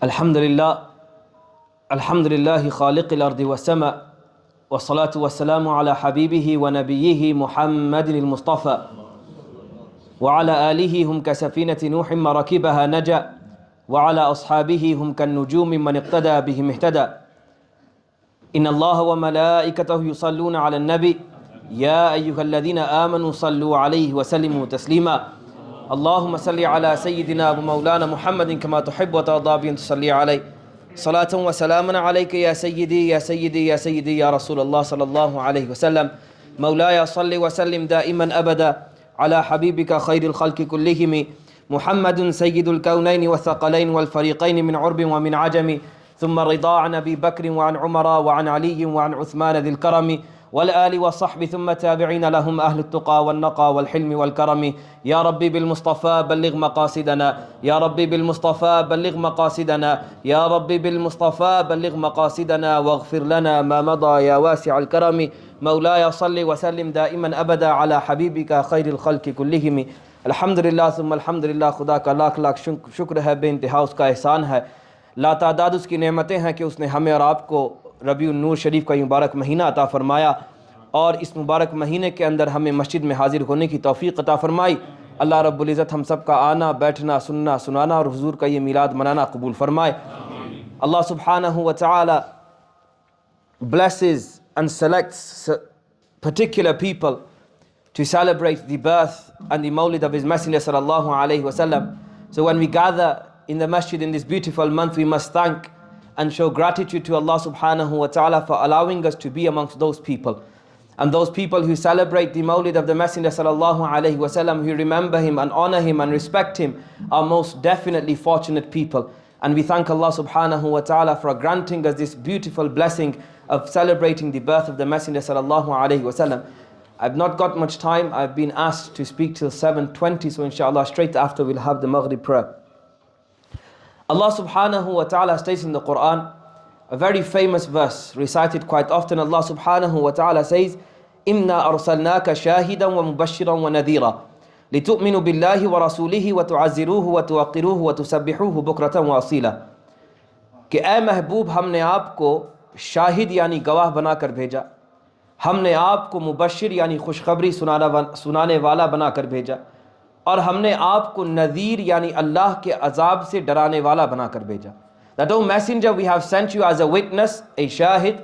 अल्हम्दुलिल्लाह खालिक़िल अर्दि वस्समा वस्सलातु वस्सलामु अला हबीबिही व नबिय्यिही मुहम्मदिल मुस्तफ़ा व अला आलिही हुम कसफ़ीनति नूहिम मराकिबहा नजा व अला अस्हाबिही हुम कन्नुजूमि मन इक़्तदा बिहिम इह्तदा इन्नल्लाह व मलाइकतहु युसल्लूना अलन नबी या अय्युहल्लज़ीना आमनू सल्लू अलैहि व सल्लिमू तस्लीमा अल्लाहुम्मा सल्लि अला सय्यिदिना व मौलाना मुहम्मदिन कमा तुहिब्बु व तर्दा बिन तुसल्ली अलैहि सलातन व सलामन अलैका या सय्यिदी या सय्यिदी या सय्यिदी या रसूलल्लाह सल्लल्लाहु अलैहि वसल्लम मौलाया सल्लि व सल्लिम दाइमन अबदा अला हबीबिका खैरिल खल्क़ि कुल्लिहिम मुहम्मदुन सय्यिदुल कौनैनि व थक़लैनि वल फ़रीक़ैनि मिन उर्बिन व मिन अजमि थुम्मा रिदा अन अबी बक्र व अन उमर व अन अली व अन उस्मान ज़िल करम वल आलि व सहबि थुम्मा ताबिईन लहुम अहलुत तुक़ा वन नक़ा वल हिल्मि वल करम या रब्बी बिल मुस्तफ़ा बल्लिग़ मक़ासिदना या रब्बी बिल मुस्तफ़ा बल्लिग़ मक़ासिदना या रब्बी बिल मुस्तफ़ा बल्लिग़ मक़ासिदना वग़फ़िर लना मा मदा या वासिअल करम मौलाया सल्लि व सल्लिम दाइमन अबदा अला हबीबिका खैरिल खल्क़ि कुल्लिहिम। अल्हम्दुलिल्लाह सुम्मा अल्हम्दुलिल्लाह, खुदा का लाख लाख शुक्र है, बेइंतहा उसका एहसान है, लातादाद उसकी नेमतें हैं कि उसने हमें और आपको रबीउन नूर शरीफ का मुबारक महीना अता फ़रमाया और इस मुबारक महीने के अंदर हमें मस्जिद में हाज़िर होने की तौफ़ीक़ अता फ़रमाई। अल्लाह रब्बुल इज़्ज़त हम सब का आना, बैठना, सुनना, सुनाना और हुज़ूर का ये मीलाद मनाना कबूल फ़रमाए। अल्लाह सुब्हानहु व तआला blesses and selects particular people to celebrate the birth and the Mawlid of His Messenger sallallahu alaihi wasallam. So when we gather in the masjid in this beautiful month, we must thank and show gratitude to Allah subhanahu wa ta'ala for allowing us to be amongst those people. And those people who celebrate the Mawlid of the Messenger sallallahu alaihi wasallam, who remember him and honor him and respect him, are most definitely fortunate people. And we thank Allah subhanahu wa ta'ala for granting us this beautiful blessing of celebrating the birth of the Messenger sallallahu alaihi wasallam. I've not got much time. I've been asked to speak till 7:20, so inshallah straight after we'll have the Maghrib prayer. Allah subhanahu wa ta'ala states in the Quran, a very famous verse recited quite often. Allah subhanahu wa ta'ala says, "Inna arsalnaka shahidan wa mubashiran wa nadhira litu'minu billahi wa rasulihi wa tu'azziruhu wa tuwaqqiruhu wa tusabbihuhu bukratan wa asila." कि ए महबूब, हमने आपको शाहिद यानी गवाह बनाकर भेजा, हमने आपको मुबशिर यानी खुशखबरी सुनाने वाला बनाकर भेजा, और हमने आपको नज़ीर यानी अल्लाह के अजाब से डराने वाला बनाकर भेजा. That, O Messenger, we have sent you as a witness, a shahid,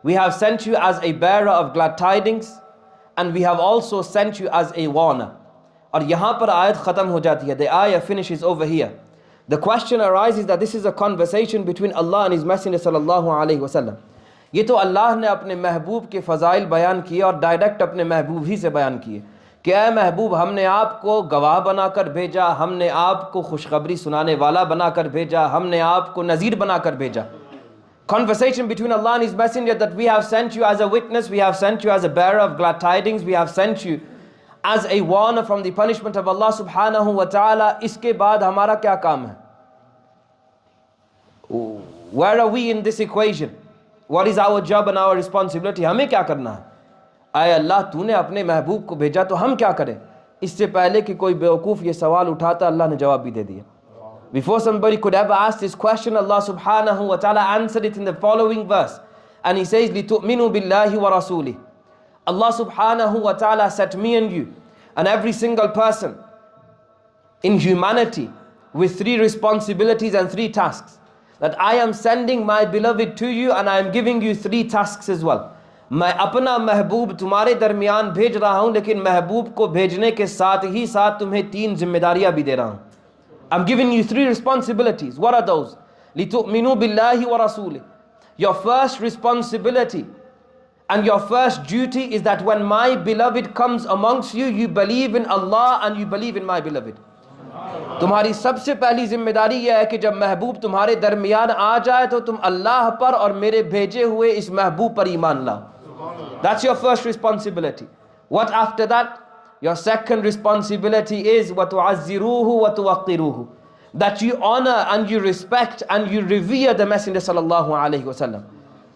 we have sent you as a bearer of glad tidings, and we have also sent you as a warner. और यहाँ पर आयत ख़त्म हो जाती है. The ayah finishes over here. The question arises that this is a conversation between Allah and His Messenger sallallahu alaihi wasallam. ये तो अल्लाह ने अपने महबूब के फ़ज़ाइल बयान किए और डायरेक्ट अपने महबूब ही से बयान किए कि ऐ महबूब, हमने आपको गवाह बनाकर भेजा, हमने आपको खुशखबरी सुनाने वाला बनाकर भेजा, हमने आपको नज़ीर बनाकर भेजा. Conversation between Allah and His Messenger, that we have sent you as a witness, we have sent you as a bearer of glad tidings, we have sent you as a warner from the punishment of Allah subhanahu wa ta'ala. इसके बाद हमारा क्या काम है? Where are we in this equation? What is our job and our responsibility? हमें क्या करना है? आए अल्लाह, तूने अपने महबूब को भेजा तो हम क्या करें? इससे पहले कि कोई बेवकूफ़ ये सवाल उठाता, अल्लाह ने जवाब भी दे दिया. Before somebody could ever ask this question, Allah subhanahu wa ta'ala answered it in the following verse. And He says, لِتُؤْمِنُوا بِاللَّهِ وَرَسُولِهِ. Allah subhanahu wa ta'ala set me and you and every single person in humanity with three responsibilities and three tasks. That I am sending my beloved to you and I am giving you three tasks as well. मैं अपना महबूब तुम्हारे दरमियान भेज रहा हूँ, लेकिन महबूब को भेजने के साथ ही साथ तुम्हें तीन जिम्मेदारियां भी दे रहा हूँ. I'm giving you three responsibilities. What are those? لِتُؤْمِنُوا بِاللَّهِ وَرَسُولِهِ. Your first responsibility and your first duty is that when my beloved comes amongst you, you believe in Allah and you believe in my beloved. तुम्हारी सबसे पहली जिम्मेदारी यह है कि जब महबूब तुम्हारे दरमियान आ जाए तो तुम अल्लाह पर और मेरे भेजे हुए इस महबूब पर ईमान लाओ. That's your first responsibility. What after that? Your second responsibility is وَتُعَزِّرُوهُ وَتُوَقِّرُوهُ. That you honor and you respect and you revere the Messenger sallallahu alaihi wasallam.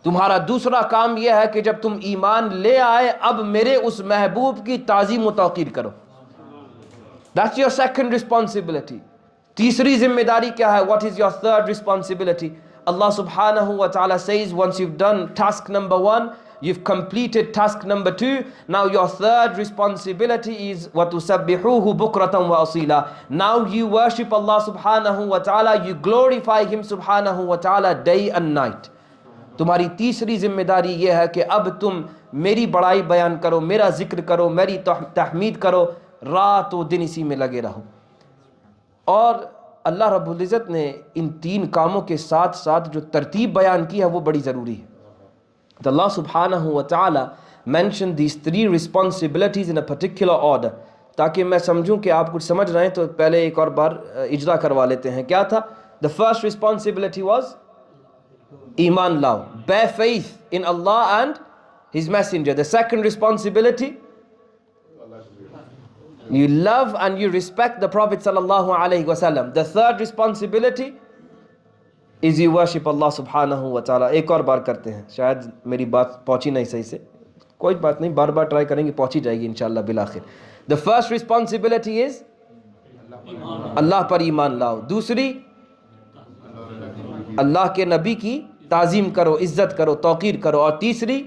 तुम्हारा दूसरा काम यह है कि जब तुम ईमान ले आए, अब मेरे उस महबूब की ताज़ीम व तौक़ीर करो. That's your second responsibility. तीसरी जिम्मेदारी क्या है? What is your third responsibility? Allah subhanahu wa ta'ala says, once you've done task number 1, you've completed task number 2, now your third responsibility is وَتُسَبِّحُوهُ بُكْرَةً وَأَصِيلًا. Now you worship Allah subhanahu wa ta'ala, you glorify Him subhanahu wa ta'ala day and night. तुम्हारी तीसरी जिम्मेदारी यह है कि अब तुम मेरी बड़ाई बयान करो, मेरा जिक्र करो, मेरी तहमीद करो, रातों दिन इसी में लगे रहो। और अल्लाह रब्बुल इज़्ज़त ने इन 3 कामों के साथ साथ जो तरतीब बयान की है वो बड़ी ज़रूरी है। तो अल्लाह सुब्हानहू व तआला mentioned these 3 responsibilities in a particular order, ताकि मैं समझूं कि आप कुछ समझ रहे हैं तो पहले एक और बार इजरा करवा लेते हैं। क्या था? The first responsibility was ईमान लाओ, bear faith in Allah and His Messenger. The second responsibility, you love and you respect the Prophet sallallahu alaihi wasallam. The third responsibility is you worship Allah subhanahu wa ta'ala. एक और बार करते हैं, शायद मेरी बात पहुंची नहीं सही से, कोई बात नहीं, बार बार ट्राई करेंगे, पहुंची जाएगी इंशाल्लाह बिलाखिर। The first responsibility is अल्लाह पर ईमान लाओ। दूसरी, अल्लाह के नबी की ताज़ीम करो, इज्जत करो, तौकीर करो। और तीसरी,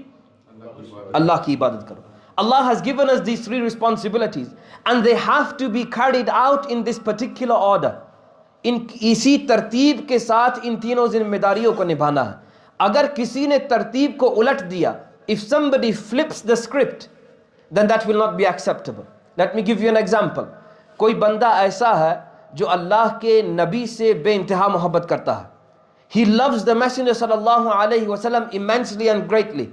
अल्लाह की इबादत करो। Allah has given us these 3 responsibilities and they have to be carried out in this particular order. इसी तरतीब के साथ इन तीनों जिम्मेदारियों को निभाना है। अगर किसी ने तरतीब को उलट दिया, if somebody flips the script, then that will not be acceptable. Let me give you an example. कोई बंदा ऐसा है जो अल्लाह के नबी से बेइंतहा मोहब्बत करता है। He loves the Messenger sallallahu alaihi wasallam immensely and greatly.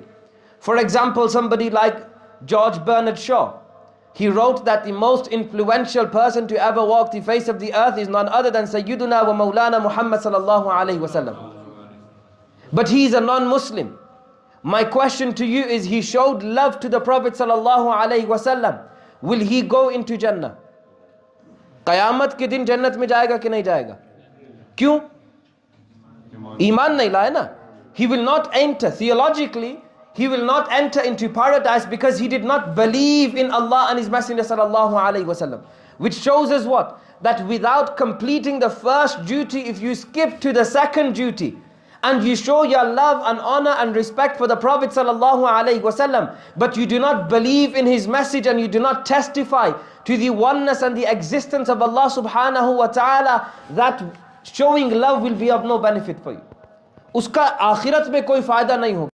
For example, somebody like George Bernard Shaw, he wrote that the most influential person to ever walk the face of the earth is none other than Sayyiduna wa Mawlana Muhammad sallallahu alaihi wasallam. But he is a non-Muslim. My question to you is, he showed love to the Prophet sallallahu alaihi wasallam. Will he go into Jannah? क़यामत के दिन जन्नत में जाएगा कि नहीं जाएगा? क्यों? ईमान नहीं लाया ना। He will not enter theologically. He will not enter into paradise because he did not believe in Allah and His Messenger sallallahu alaihi wasallam. Which shows us what? That without completing the first duty, if you skip to the second duty and you show your love and honor and respect for the Prophet sallallahu alaihi wasallam, but you do not believe in his message and you do not testify to the oneness and the existence of Allah subhanahu wa ta'ala, that showing love will be of no benefit for you. उसका आखिरत में कोई फायदा नहीं होगा।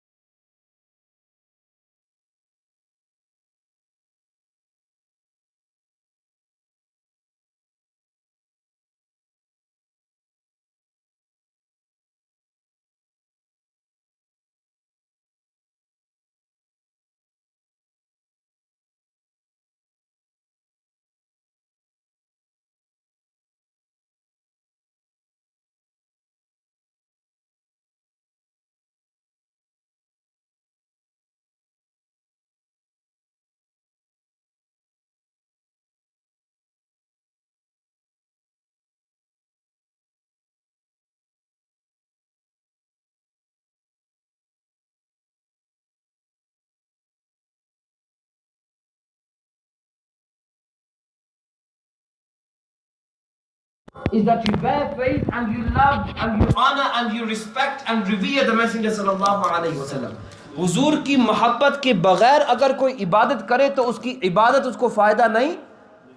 Is that you bear faith and you love and you honor and you respect and revere the Messenger sallallahu alaihi wasallam. हुजूर की मोहब्बत के बगैर अगर कोई इबादत करे तो उसकी इबादत उसको फायदा नहीं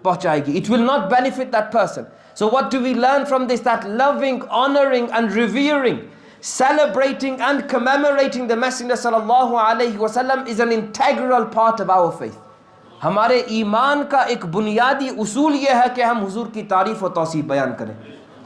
पहुंचाएगी. It will not benefit that person. So what do we learn from this? That loving, honoring and revering, celebrating and commemorating the Messenger sallallahu alaihi wasallam is an integral part of our faith. हमारे ईमान का एक बुनियादी उसूल यह है कि हम हुजूर की तारीफ और तौसीफ बयान करें,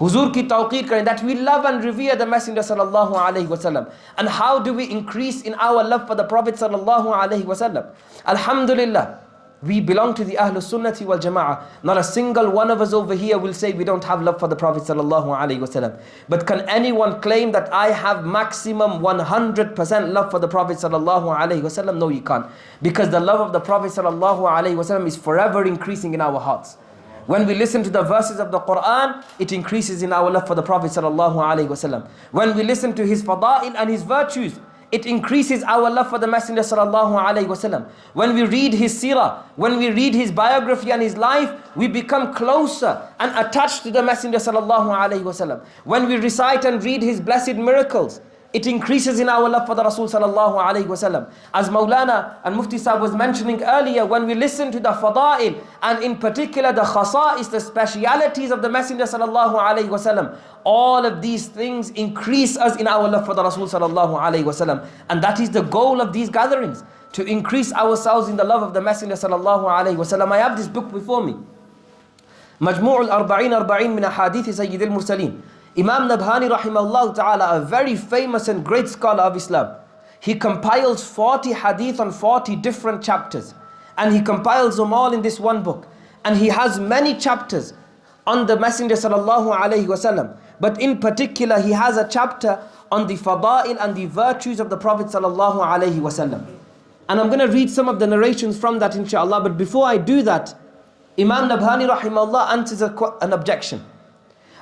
हुजूर की तौक़ीर करें, that we love and revere the Messenger sallallahu alaihi wasallam. And how do we increase in our love for the Prophet sallallahu alaihi wasallam? Alhamdulillah, we belong to the Ahlul Sunnati wal Jama'ah. Not a single one of us over here will say we don't have love for the Prophet sallallahu alaihi wasallam. But can anyone claim that I have maximum 100% love for the Prophet sallallahu alaihi wasallam? No, you can't. Because the love of the Prophet sallallahu alaihi wasallam is forever increasing in our hearts. When we listen to the verses of the Quran, it increases in our love for the Prophet sallallahu alaihi wasallam. When we listen to his fada'il and his virtues, it increases our love for the Messenger sallallahu alaihi wasallam. When we read his seerah, when we read his biography and his life, we become closer and attached to the Messenger sallallahu alaihi wasallam. When we recite and read his blessed miracles, it increases in our love for the Rasul sallallahu alaihi wasallam. As Maulana and Mufti Sahib was mentioning earlier, when we listen to the fada'il and in particular the khasa'is, the specialities of the Messenger sallallahu alaihi wasallam, all of these things increase us in our love for the Rasul sallallahu alaihi wasallam. And that is the goal of these gatherings, to increase ourselves in the love of the Messenger sallallahu alaihi wasallam. I have this book before me, Majmu' al-Arba'in min Ahadith Sayyid al-Mursaleen. Imam Nabhani rahimahullah ta'ala, a very famous and great scholar of Islam, he compiles 40 hadith on 40 different chapters, and he compiles them all in this one book. And he has many chapters on the Messenger sallallahu alaihi wasallam, but in particular he has a chapter on the fada'il and the virtues of the Prophet sallallahu alaihi wasallam. And I'm going to read some of the narrations from that inshallah. But before I do that, Imam Nabhani rahimahullah answers an objection.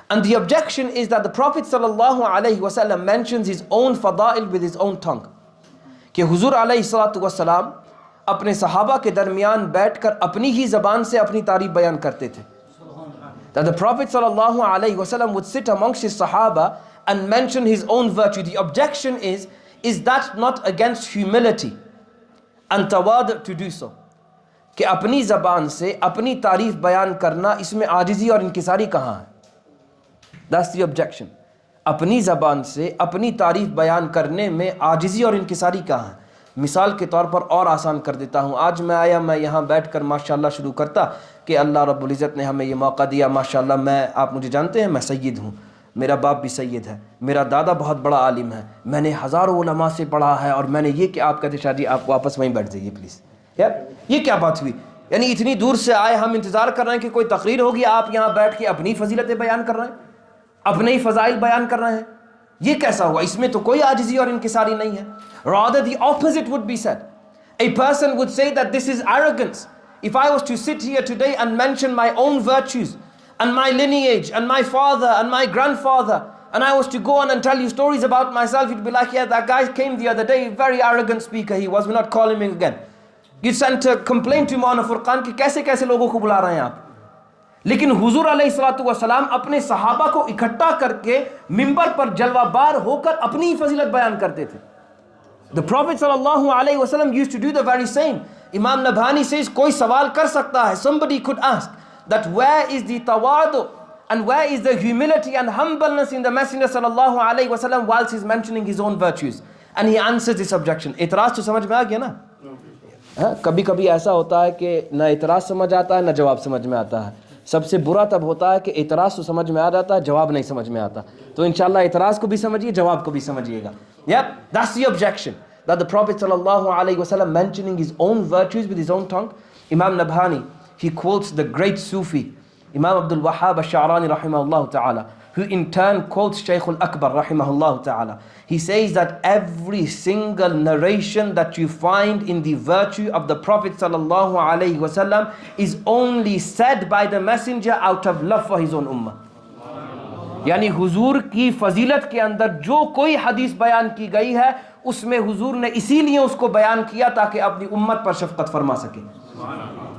And the objection is that the Prophet sallallahu alaihi wasallam mentions his own fada'il with his own tongue. कि हुजूर अलैहि सलातु वस्सलाम अपने सहाबा के दरमियान बैठकर अपनी ही ज़बान से अपनी तारीफ बयान करते थे. That the Prophet sallallahu alaihi wasallam would sit amongst his sahaba and mention his own virtue. The objection is that not against humility and tawad to do so? कि अपनी ज़बान से अपनी तारीफ बयान करना, इसमें आजिज़ी और इनकिसारी कहाँ है? That's the objection. अपनी ज़बान से अपनी तारीफ बयान करने में आजिज़ी और इनकिसारी कहाँ है? मिसाल के तौर पर और आसान कर देता हूँ. आज मैं आया, मैं यहाँ बैठकर माशाल्लाह शुरू करता कि अल्लाह रब्बुल इज़्ज़त ने हमें ये मौका दिया, माशाल्लाह मैं, आप मुझे जानते हैं, मैं सैयद हूँ, मेरा बाप भी सैयद है, मेरा दादा बहुत बड़ा आलिम है, मैंने हज़ारों उलमा से पढ़ा है, और मैंने ये कि आप कहते शादी आप वापस वहीं बैठ जाइए प्लीज़. यार ये क्या बात हुई? यानी इतनी दूर से आए, हम इंतज़ार कर रहे हैं कि कोई तकरीर होगी, आप यहाँ बैठ के अपनी फजीलतें बयान कर रहे हैं, अपने ही फ़ज़ाइल बयान कर रहे हैं. ये कैसा हुआ? इसमें तो कोई आजिज़ी और इनकिसारी नहीं है. Rather the opposite would be said. A person would say that this is arrogance. If I was to sit here today and mention my own virtues and my lineage and my father and my grandfather, and I was to go on and tell you stories about myself, you'd be like, yeah, that guy came the other day, very arrogant speaker he was, we're not calling him again. You sent a complaint to Maulana Furqan कि कैसे कैसे लोगों को बुला रहे हैं आप. लेकिन हुजूर अलैहिस्सलातु वस्सलाम अपने सहाबा को इकट्ठा करके मिंबर पर जलवाबार होकर अपनी ही फजीलत बयान करते थे. The Prophet sallallahu alaihi wasallam used to do the very same. Imam Nabhani says, कोई सवाल कर सकता है, somebody could ask that where is the tawadu and where is the humility and humbleness in the Messenger sallallahu alaihi wasallam whilst he's mentioning his own virtues, and he answers this objection. इतराज़ तो समझ में आ गया ना? कभी कभी ऐसा होता है कि ना इतराज़ समझ आता है ना जवाब समझ में आता है. सबसे बुरा तब होता है कि इतराज़ तो समझ में आ जाता है, जवाब नहीं समझ में आता. तो इंशाल्लाह इतराज़ को भी समझिए, जवाब को भी समझिएगा. Yeah, that's the objection, that the Prophet sallallahu alaihi wasallam mentioning his own virtues with his own tongue. Imam Nabhani, he quotes the great Sufi Imam Abdul Wahhab al-Sha'rani rahimahullah ta'ala, who in turn quotes Shaykh al-Akbar rahimahullah ta'ala. He says that every single narration that you find in the virtue of the Prophet sallallahu alaihi wasallam is only said by the messenger out of love for his own ummah. यानी हुजूर की फजीलत के अंदर जो कोई हदीस बयान की गई है, उसमें हुजूर ने इसीलिए उसको बयान किया ताकि अपनी उम्मत पर शफकत फरमा सके.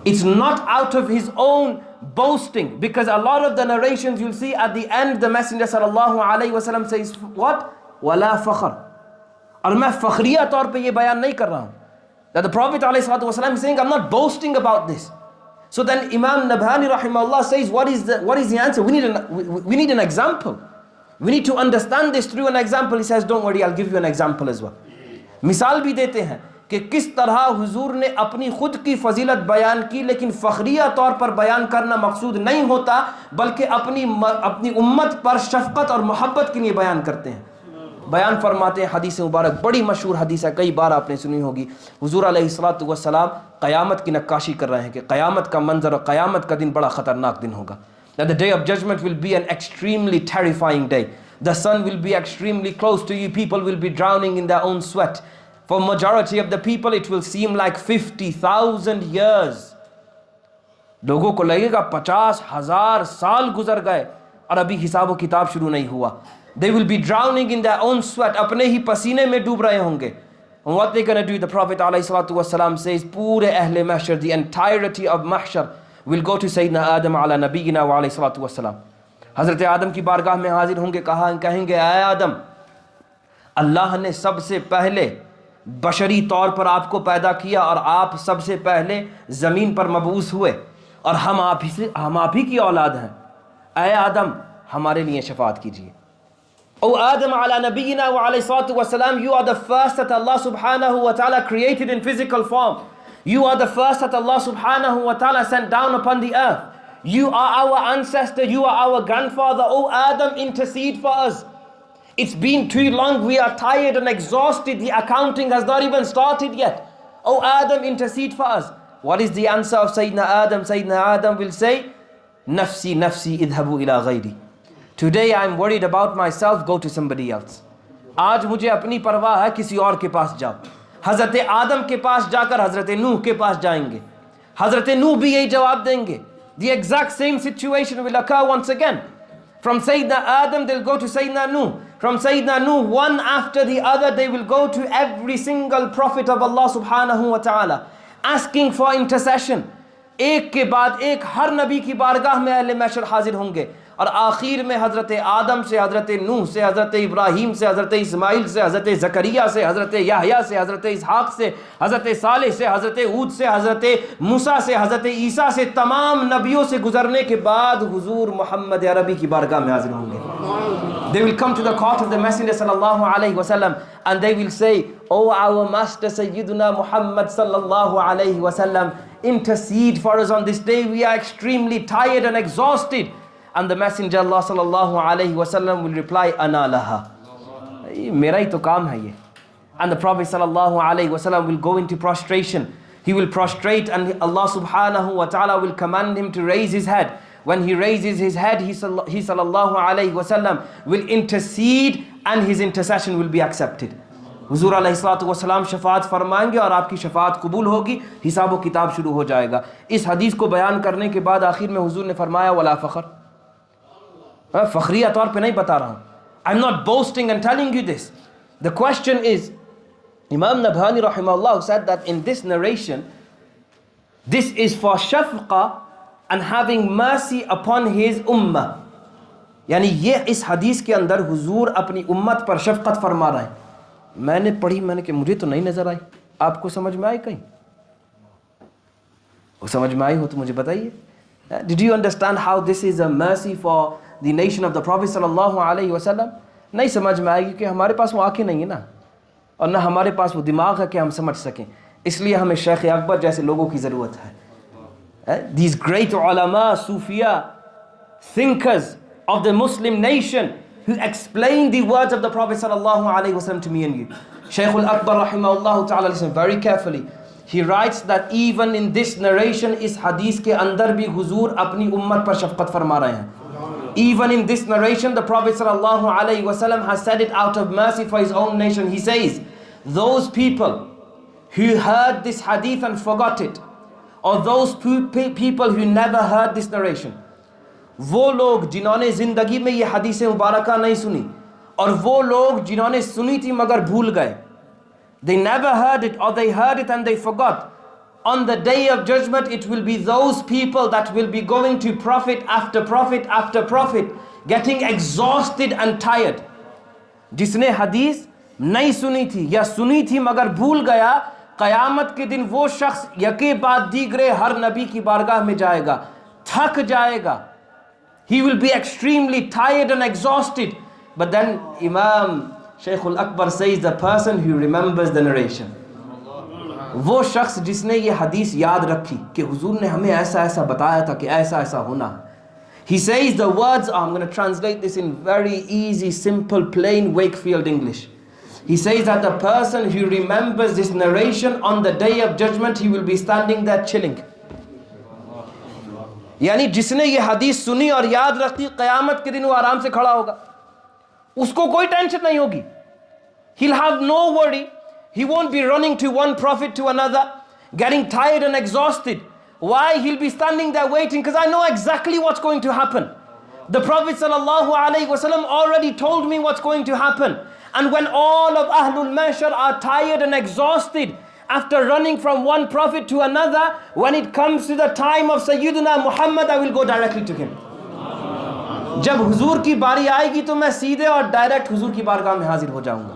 It's not out of his own boasting, because a lot of the narrations you'll see at the end the Messenger sallallahu alaihi wasallam says what? वला फ़ख्र. और मैं फ़ख्रिया तौर पे ये बयान नहीं कर रहा हूँ. That the Prophet ﷺ is saying, I'm not boasting about this. So then Imam Nabhani rahimahullah says, what is the answer? We need an example. We need to understand this through an example. He says, don't worry, I'll give you an example as well. मिसाल भी देते हैं कि किस तरह हुजूर ने अपनी खुद की फजीलत बयान की, लेकिन फ़ख्रिया तौर पर बयान करना मकसूद नहीं होता, बल्कि अपनी उम्मत पर शफ़क़त और मोहब्बत के लिए बयान करते हैं. बयान फरमाते हैं, हदीस मुबारक बड़ी मशहूर हदीस है, कई बार आपने सुनी होगी. हुजूर अलैहिस्सलातु वस्सलाम क़यामत की नक्काशी कर रहे हैं कि क़यामत का मंजर और क़यामत का दिन बड़ा ख़तरनाक दिन होगा. That the day of judgment will be an extremely terrifying day. The sun will be extremely close to you. People will be drowning in their own sweat. For majority of the people it will seem like 50,000 years. लोगों को लगेगा 50,000 साल गुजर गए और अभी हिसाब व किताब शुरू नहीं हुआ. They will be drowning in their own sweat. अपने ही पसीने में डूब रहे होंगे. And what they're going to do, the Prophet ﷺ says, पूरे अहले महशर, the entirety of mahshar will go to Sayyidina Adam ala nabiyyina wa alayhi salatu wassalam. हज़रत आदम की बारगाह में हाजिर होंगे, कहेंगे, आए आदम, अल्लाह ने सबसे पहले बशरी तौर पर आपको पैदा किया और आप सबसे पहले ज़मीन पर मबूस हुए और हम आप ही की औलाद हैं. आए आदम, हमारे लिए शफाअत कीजिए. O Adam ala nabiyyina wa alayhi salatu wassalam, you are the first that Allah subhanahu wa ta'ala created in physical form. You are the first that Allah subhanahu wa ta'ala sent down upon the earth. You are our ancestor, you are our grandfather. O Adam, intercede for us. It's been too long, we are tired and exhausted. The accounting has not even started yet. O Adam, intercede for us. What is the answer of Sayyidina Adam? Sayyidina Adam will say, Nafsi, nafsi, idhabu ila ghayri. Today I am worried about myself, go to somebody else. आज मुझे अपनी परवाह है, किसी और के पास जाओ. हज़रत आदम के पास जाकर हज़रत नूह के पास जाएंगे. हज़रत नूह भी यही जवाब देंगे. The exact same situation will occur once again. From Sayyidina Adam, they'll go to Sayyidina Nuh. From Sayyidina Nuh, one after the other, they will go to every single prophet of Allah subhanahu wa ta'ala, asking for intercession. एक के बाद एक हर नबी की बारगाह में अहले महशर हाजिर होंगे. और आखिर में हज़रत आदम से, हज़रत नूह से, हज़रत इब्राहीम से, हज़रत इस्माइल से, हज़रत ज़करिया से, हज़रत याहया से, हज़रत इसहाक़ से, हज़रत सालेह से, हज़रत हूद से, हज़रत मूसा से, हज़रत ईसा से, तमाम नबियों से गुजरने के बाद हुज़ूर मोहम्मद अरबी की बारगाह में हाजिर होंगे. They will come to the court of the Messenger sallallahu alayhi wa sallam and they will say, O our master Sayyiduna Muhammad sallallahu alayhi wa sallam, intercede for us on this day. We are extremely tired and exhausted. And the Messenger Allah sallallahu alayhi wa sallam will reply, Ana laha. Mera hi to kaam hai ye. And the Prophet sallallahu alayhi wa sallam will go into prostration. He will prostrate and Allah subhanahu wa ta'ala will command him to raise his head. When he raises his head, he sallallahu alayhi wa sallam will intercede and his intercession will be accepted. हुजूर अलैहिस्सलातु वस्सलाम शफाअत फरमाएंगे और आपकी शफाअत कबूल होगी, हिसाब व किताब शुरू हो जाएगा. इस हदीस को बयान करने के बाद आखिर में हुजूर ने फरमाया, वला फ़ख्र. फ़ख्रिया तौर पे नहीं बता रहा हूँ. I'm not boasting and telling you this. The question is, Imam Nabhani rahimahullah said that in this narration, this is for shafqa and having mercy upon his ummah. यानी ये इस हदीस के अंदर हुजूर अपनी उम्मत पर शफकत फरमा रहे हैं. मैंने पढ़ी, मैंने कि मुझे तो नहीं नजर आई. आपको समझ में आई कहीं? वो समझ में आई हो तो मुझे बताइए. Did you understand how this is a mercy for the nation of the Prophet sallallahu alaihi wasallam? नहीं समझ में आएगी कि हमारे पास वो आंखें नहीं है ना, और ना हमारे पास वो दिमाग है कि हम समझ सकें. इसलिए हमें शेख अकबर जैसे लोगों की ज़रूरत है. These great ulama, Sufiya, thinkers of the Muslim nation who explain the words of the Prophet sallallahu alaihi wasallam to me and you. Shaykh al-Akbar rahimahullah ta'ala, listen very carefully. He writes that even in this narration, इस हदीस के अंदर भी हुजूर अपनी उम्मत पर शफकत फरमा रहे हैं. Even in this narration, the Prophet sallallahu alaihi wasallam has said it out of mercy for his own nation. He says, those people who heard this hadith and forgot it, or those people who never heard this narration, वो लोग जिन्होंने जिंदगी में ये हदीस मुबारका नहीं सुनी, और वो लोग जिन्होंने सुनी थी मगर भूल गए, they never heard it or they heard it and they forgot. On the day of judgment, it will be those people that will be going to prophet after prophet after prophet, getting exhausted and tired. जिसने हदीस नहीं सुनी थी या सुनी थी मगर भूल गया, क़यामत के दिन वो शख्स यके बाद दीगरे हर नबी की बारगाह में जाएगा, थक जाएगा. He will be extremely tired and exhausted. But then Imam Shaykh al-Akbar says, the person who remembers the narration, वो शख्स जिसने ये हदीस याद रखी कि हुजूर ने हमें ऐसा ऐसा बताया था कि ऐसा ऐसा होना है. He says the words, I'm going to translate this in very easy, simple, plain Wakefield English. He says that the person who remembers this narration on the day of judgment, he will be standing there chilling. यानी जिसने ये हदीस सुनी और याद रखी, क़यामत के दिन वो आराम से खड़ा होगा, उसको कोई टेंशन नहीं होगी. He'll have no worry. He won't be running to one prophet to another, getting tired and exhausted. Why? He'll be standing there waiting, because I know exactly what's going to happen. The Prophet ﷺ already told me what's going to happen. And when all of Ahlul Mahshar are tired and exhausted after running from one Prophet to another, when it comes to the time of Sayyidina Muhammad, I will go directly to him. जब हुजूर की बारी आएगी तो मैं सीधे और direct हुजूर की बारगाह में हाजिर हो जाऊंगा.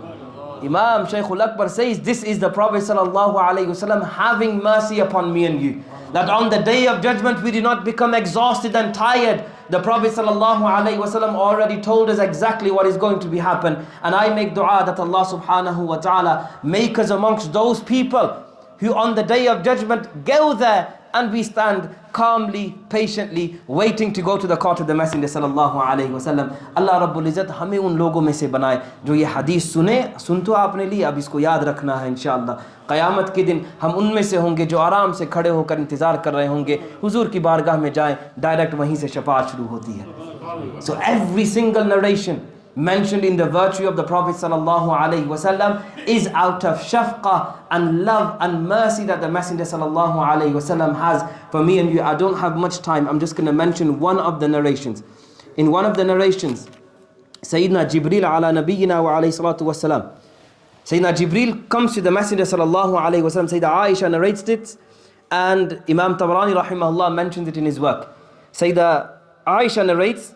Imam Shaykhul Akbar says, this is the Prophet ﷺ having mercy upon me and you. That on the day of judgment we do not become exhausted and tired. The Prophet ﷺ already told us exactly what is going to be happen. And I make dua that Allah subhanahu wa ta'ala make us amongst those people who on the day of judgment go there and we stand calmly, patiently, waiting to go to the court of the Messenger sallallahu alaihi wasallam. Allah Rabbul Izzat हमें उन लोगों में से बनाए जो ये हदीस सुन तो आपने ली, अब इसको याद रखना है इंशाअल्लाह. क़यामत के दिन हम उनमें से होंगे जो आराम से खड़े होकर इंतज़ार कर रहे होंगे, हुजूर की बारगाह में जाएं, डायरेक्ट वहीं से शफाअत शुरू होती है. So every single narration mentioned in the virtue of the Prophet sallallahu alaihi wasallam is out of shafqah and love and mercy that the Messenger sallallahu alaihi wasallam has for me and you. I don't have much time. I'm just going to mention one of the narrations. In one of the narrations, Sayyidina Jibreel ala nabiyyina wa alayhi salatu wasalam, Sayyidina Jibreel comes to the Messenger sallallahu alaihi wasallam. Sayyidina Aisha narrates it, and Imam Tabarani rahimahullah mentions it in his work. Sayyidina Aisha narrates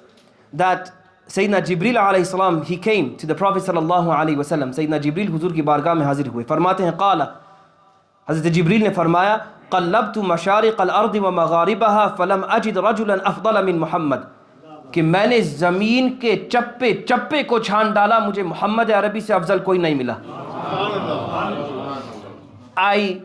that Sayyidina Jibreel alayhi salam, he came to the Prophet sallallahu alayhi wasallam. Sayyidina Jibreel हुजूर की बारगाह में हाजिर हुए. फरमाते हैं क़ाला, हज़रत जिब्रील ने फरमाया, क़ल्लब्तु मशारिक़ अल-अर्ज़ व मग़ारिबहा फ़लम अजिद रजुलन अफ़ज़ल मिन मुहम्मद, कि मैंने ज़मीन के चप्पे चप्पे को छान डाला, मुझे मोहम्मद अरबी से अफजल कोई नहीं मिला. I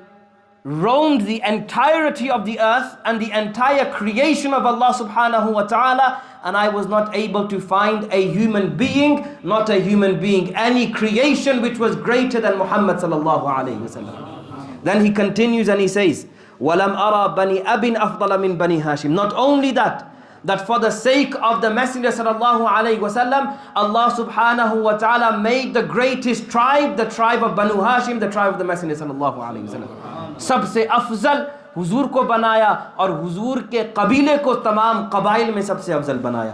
roamed the entirety of the earth and the entire creation of Allah subhanahu wa ta'ala, and I was not able to find a human being, not a human being, any creation which was greater than Muhammad sallallahu alayhi wasallam. Then he continues and he says, وَلَمْ أَرَى بَنِي أَبٍ أَفْضَلَ مِنْ بَنِي هَاشِمٍ. Not only that for the sake of the Messenger sallallahu alayhi wasallam, Allah subhanahu wa ta'ala made the greatest tribe, the tribe of Banu Hashim, the tribe of the Messenger sallallahu alayhi wasallam. सबसे अफजल हुजूर को बनाया और हुजूर के कबीले को तमाम कबाइल में सबसे अफजल बनाया.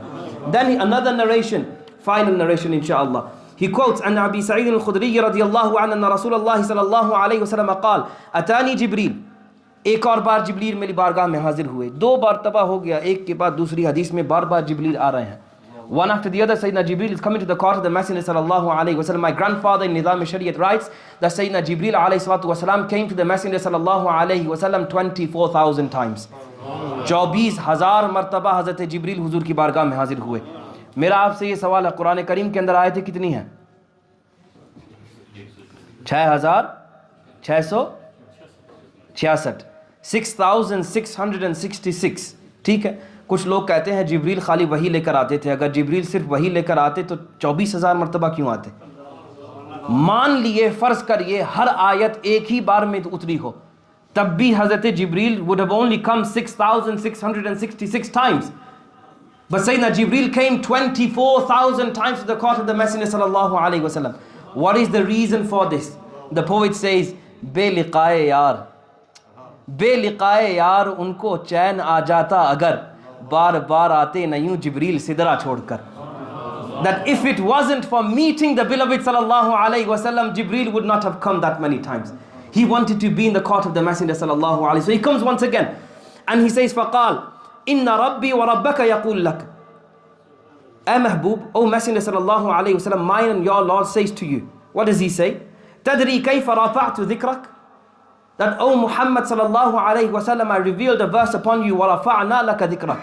Then another narration, final narration inshallah. He quotes an Abi Sa'id al-Khudri radiyallahu anhu anna Rasulullah sallallahu alayhi wasallam قال أتاني جبريل. एक और बार जिब्रील मेरी बारगाह में हाजिर हुए. दो बार तबा हो गया, एक के बाद दूसरी हदीस में बार बार जिब्रील आ रहे हैं. One after the other, Sayyidina Jibreel is coming to the court of the Messenger sallallahu alayhi wasallam. My grandfather in Nizam al-Shariat writes that Sayyidina Jibreel alayhi salatu wasalam came to the Messenger sallallahu alayhi wasallam 24,000 times. 24,000 मरतबा हज़रत जिब्रील हुजूर की बारगाह में हाजिर हुए. मेरा आपसे ये सवाल है, कुरान करीम के अंदर आयतें कितनी हैं? 6,666. 6,666. ठीक है. कुछ लोग कहते हैं जिब्रील खाली वही लेकर आते थे. अगर जिब्रील सिर्फ वही लेकर आते तो 24,000 मरतबा क्यों आते? मान लिए, फर्ज करिए हर आयत एक ही बार में उतरी हो, तब भी हज़रत जिब्रील would have only come 6,666 times. But Sayyidina Jibreel came 24,000 times to the court of the Messenger sallallahu alayhi wasallam. What is the reason for this? The poet says, बेलिकाए यार, बेलिकाए यार उनको चैन आ जाता अगर बार बार आते न यूं जिब्रील सिदरा छोड़कर. That if it wasn't for meeting the beloved sallallahu alayhi wasallam, Jibreel would not have come that many times. He wanted to be in the court of the Messenger sallallahu alayhi. So he comes once again and he says, فَقَالْ إِنَّ رَبِّي وَرَبَّكَ يَقُولُ لَكَ. O Mahbub, O Messenger sallallahu alayhi wasallam, mine and your Lord says to you. What does he say? تَدْرِي كَيْفَ رَفَعْتُ ذِكْرَكَ. That, O Muhammad sallallahu alayhi wasallam, I revealed a verse upon you, وَرَفَعْنَا لَكَ ذِكْرَكَ.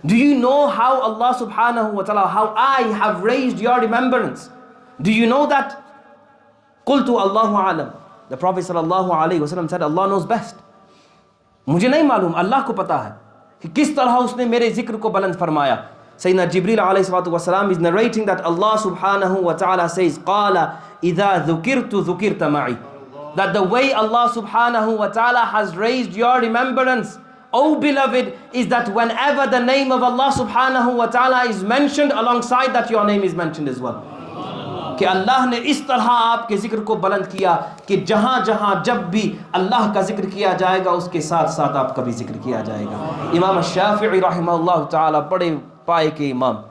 Do you know how Allah subhanahu wa ta'ala, how I have raised your remembrance? Do you know that? قُلْتُ Allahu alam. The Prophet sallallahu alayhi wasallam said, Allah knows best. मुझे नहीं मालूम, अल्लाह को पता है कि किस तरह उसने मेरे जिक्र को बुलंद फरमाया. Sayyidina Jibreel alayhi salatu wasalam is narrating that Allah subhanahu wa ta'ala says, قَالَ إِذَا ذُكِرْتُ ذُكِرْتَ مَعِي. That the way Allah subhanahu wa ta'ala has raised your remembrance, O beloved, is that whenever the name of Allah subhanahu wa ta'ala is mentioned, alongside that your name is mentioned as well. कि अल्लाह ने इस तरह आपके जिक्र को बुलंद किया कि जहाँ जहाँ जब भी अल्लाह का जिक्र किया जाएगा उसके साथ साथ आपका भी जिक्र किया जाएगा. इमाम शाफिई रहमहुल्लाह ताला बड़े पाए के इमाम।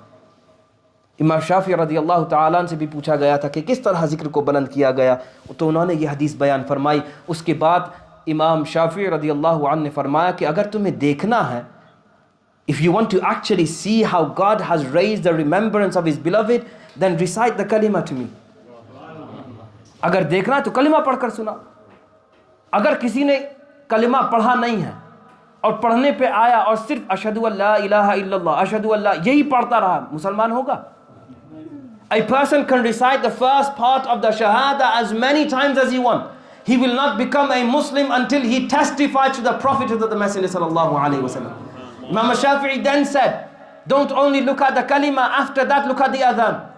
इमाम शाफी रज़ी अल्लाह तआला अन्हु से भी पूछा गया था कि किस तरह जिक्र को बुलंद किया गया, तो उन्होंने ये हदीस बयान फरमाई। उसके बाद इमाम शाफी रज़ी अल्लाह अन्हु ने फरमाया कि अगर तुम्हें देखना है, if you want to actually see how God has raised the remembrance of his beloved, then recite the kalima to me. अगर देखना है तो कलिमा पढ़कर सुना। अगर किसी ने कलिमा पढ़ा नहीं है और पढ़ने पे आया और सिर्फ अशहदु अल्ला इलाहा इल्लल्लाह, अशहदु अल्ला यही पढ़ता रहा, मुसलमान होगा? A person can recite the first part of the shahada as many times as he wants. He will not become a Muslim until he testifies to the prophethood of the Messenger sallallahu alaihi wasallam. Imam Shafi'i then said, don't only look at the kalima, after that look at the adhan.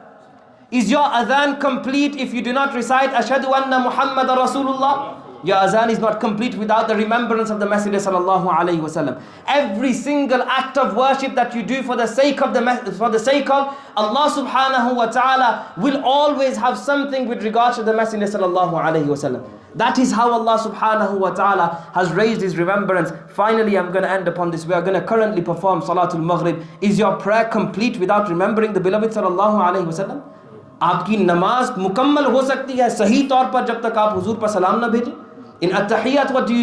Is your adhan complete if you do not recite Ashhadu anna Muhammadan Rasulullah? Your adhan is not complete without the remembrance of the Messenger sallallahu alaihi wasallam. Every single act of worship that you do for the sake of Allah subhanahu wa ta'ala will always have something with regard to the Messenger sallallahu alaihi wasallam. That is how Allah subhanahu wa ta'ala has raised his remembrance. Finally, I'm going to end upon this. We are going to currently perform Salatul Maghrib. Is your prayer complete without remembering the beloved sallallahu alaihi wasallam? आपकी नमाज मुकम्मल हो सकती है सही तौर पर जब तक आप हुजूर पर सलाम न भेजें। In at-tahiyyat, what do?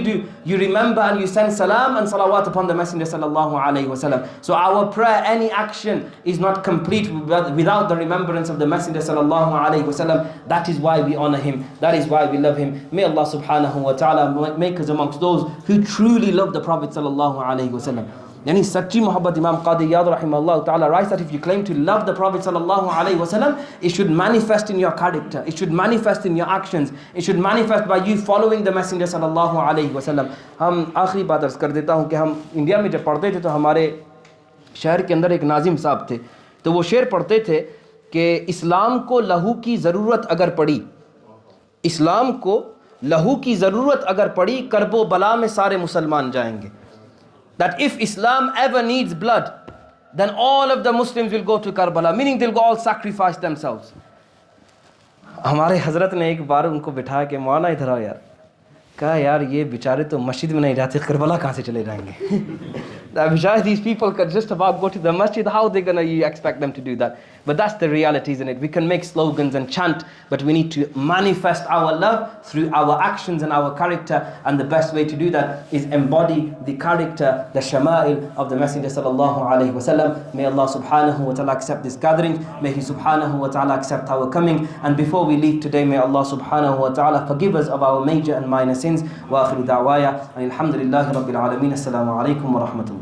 You remember and you send salam and salawat upon the Messenger sallallahu alaihi wasallam. So our prayer, any action is not complete without the remembrance of the Messenger sallallahu alaihi wasallam. That is why we honor him. That is why we love him. May Allah subhanahu wa ta'ala make us amongst those who truly love the Prophet sallallahu alaihi wasallam. Yani sachi muhabbat. Imam Qadi Iyad rahimahullah ta'ala writes that if you claim to love the Prophet sallallahu alaihi wasallam, it should manifest in your character, it should manifest in your actions, it should manifest by you following the Messenger sallallahu alaihi wasallam. हम आखिरी बात अर्ज़ कर देता हूँ कि हम India में जब पढ़ते थे तो हमारे शहर के अंदर एक नाजिम साहब थे, तो वो शेर पढ़ते थे कि इस्लाम को लहू की ज़रूरत अगर पड़ी, इस्लाम को लहू की ज़रूरत अगर पड़ी, करबो बला में सारे मुसलमान जाएंगे. That if Islam ever needs blood, then all of the Muslims will go to Karbala, meaning they'll go all sacrifice themselves. हमारे हजरत ने एक बार उनको बिठाया कि मौलाना इधर आओ यार, कहा यार ये बेचारे तो मस्जिद में नहीं जाते, करबला कहाँ से चले जाएंगे? These people could just about go to the masjid. How they gonna you expect them to do that? But that's the reality, isn't it? We can make slogans and chant, but we need to manifest our love through our actions and our character. And the best way to do that is embody the character, the shama'il of the Messenger sallallahu alaihi wasallam. May Allah subhanahu wa ta'ala accept this gathering. May He subhanahu wa ta'ala accept our coming. And before we leave today, may Allah subhanahu wa ta'ala forgive us of our major and minor sins. Wa akhiru da'waya. Alhamdulillahi rabbil alameen. Assalamu alaikum wa rahmatullah.